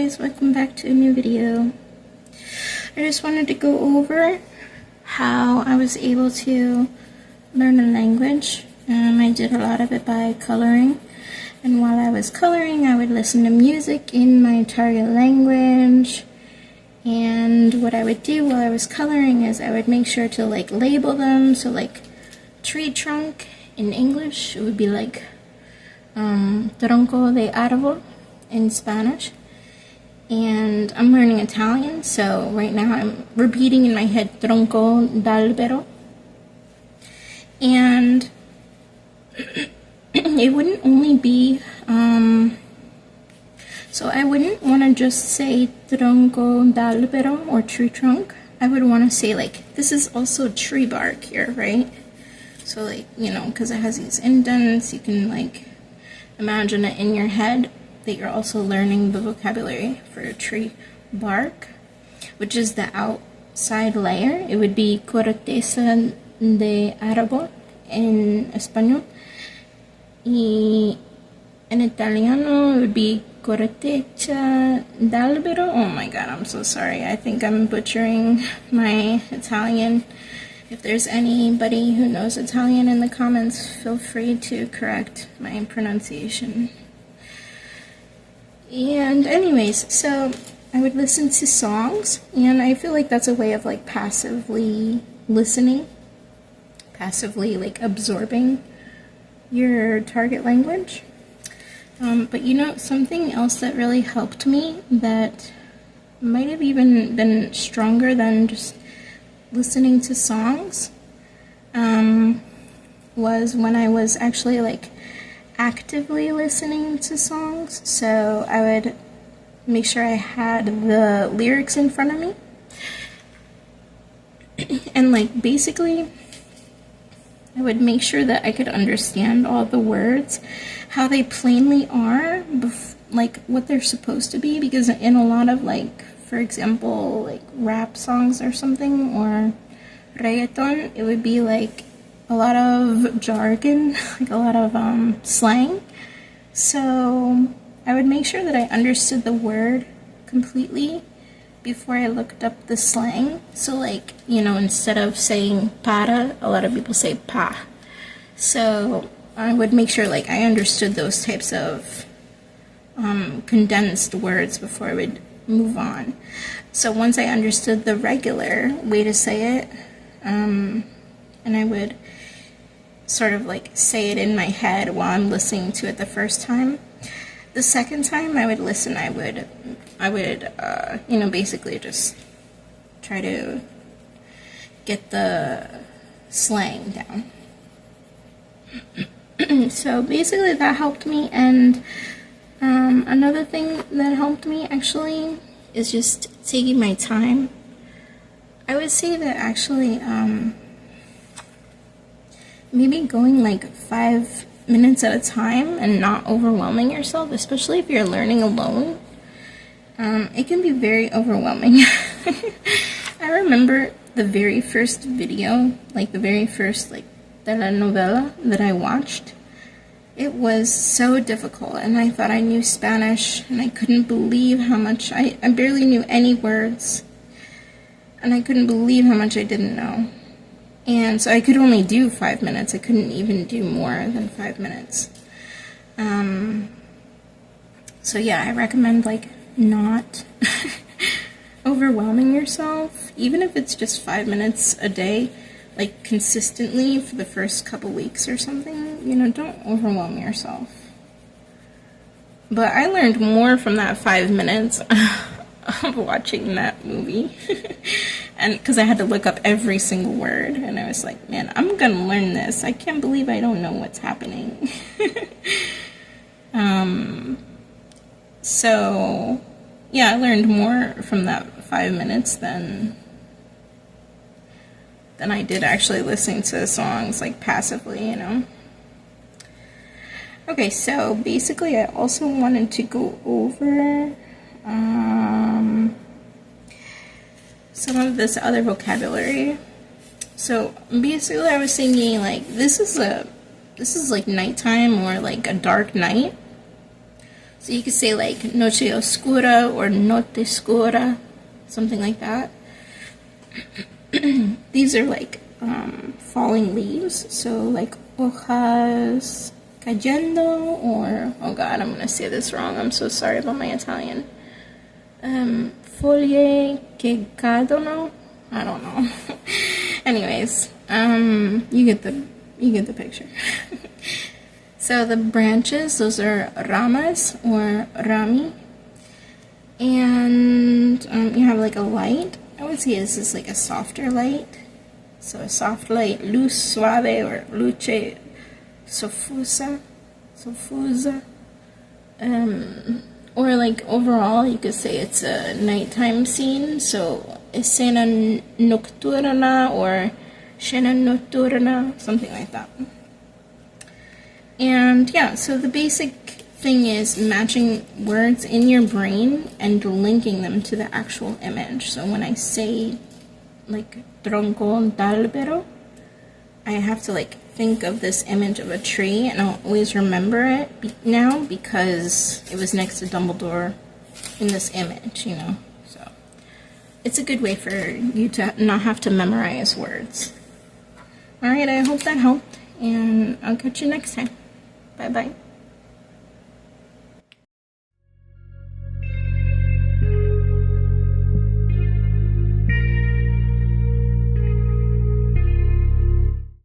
guys, welcome back to a new video. I just wanted to go over how I was able to learn a language. I did a lot of it by coloring, and while I was coloring I would listen to music in my target language. And what I would do while I was coloring is I would make sure to label them. So tree trunk in English, it would be tronco de árbol in Spanish. And I'm learning Italian, so right now I'm repeating in my head tronco d'albero. And it wouldn't only be, so I wouldn't want to just say tronco d'albero or tree trunk. I would want to say this is also tree bark here, right? So because it has these indents, you can imagine it in your head that you're also learning the vocabulary for tree bark, which is the outside layer. It would be corteza de árbol in Español. Y in Italiano, it would be corteccia d'albero. Oh my god, I'm so sorry. I think I'm butchering my Italian. If there's anybody who knows Italian in the comments, feel free to correct my pronunciation. And anyways, so I would listen to songs, and I feel like that's a way of passively listening, passively absorbing your target language. But something else that really helped me, that might have even been stronger than just listening to songs, was when I was actually actively listening to songs. So I would make sure I had the lyrics in front of me, and basically I would make sure that I could understand all the words, how they plainly are, what they're supposed to be, because in a lot of for example, rap songs or something, or reggaeton, it would be a lot of jargon, a lot of slang. So I would make sure that I understood the word completely before I looked up the slang. So instead of saying para, a lot of people say pa. So I would make sure I understood those types of condensed words before I would move on. So once I understood the regular way to say it, and I would sort of say it in my head while I'm listening to it the first time. The second time I would listen, I would basically just try to get the slang down. So basically that helped me, and another thing that helped me actually is just taking my time. I would say that actually maybe going 5 minutes at a time and not overwhelming yourself, especially if you're learning alone. It can be very overwhelming. I remember the very first video, the very first telenovela that I watched. It was so difficult, and I thought I knew Spanish, and I couldn't believe how much I barely knew any words, and I couldn't believe how much I didn't know. And so I could only do 5 minutes. I couldn't even do more than 5 minutes. So yeah, I recommend not overwhelming yourself, even if it's just 5 minutes a day, consistently for the first couple weeks or something. Don't overwhelm yourself. But I learned more from that 5 minutes of watching that movie. And because I had to look up every single word, and I was like, man, I'm gonna learn this. I can't believe I don't know what's happening. So yeah, I learned more from that 5 minutes than I did actually listening to songs passively, Okay, so basically I also wanted to go over some of this other vocabulary. So basically I was thinking this is nighttime, or a dark night. So you could say like noche oscura or notte scura, something like that. These are like falling leaves, so like hojas cayendo, or, oh god, I'm gonna say this wrong, I'm so sorry about my Italian. Foglie che cadono, I don't know. Anyways, you get the picture. So the branches, those are ramas or rami, and you have like a light. I would say this is like a softer light. So a soft light, luz suave or luce soffusa. Or like overall, you could say it's a nighttime scene. So escena nocturna or scena notturna, something like that. And yeah, so the basic thing is matching words in your brain and linking them to the actual image. So when I say like tronco d'albero, I have to like think of this image of a tree, and I'll always remember it now because it was next to Dumbledore in this image, you know. So it's a good way for you to not have to memorize words. Alright, I hope that helped, and I'll catch you next time. Bye bye.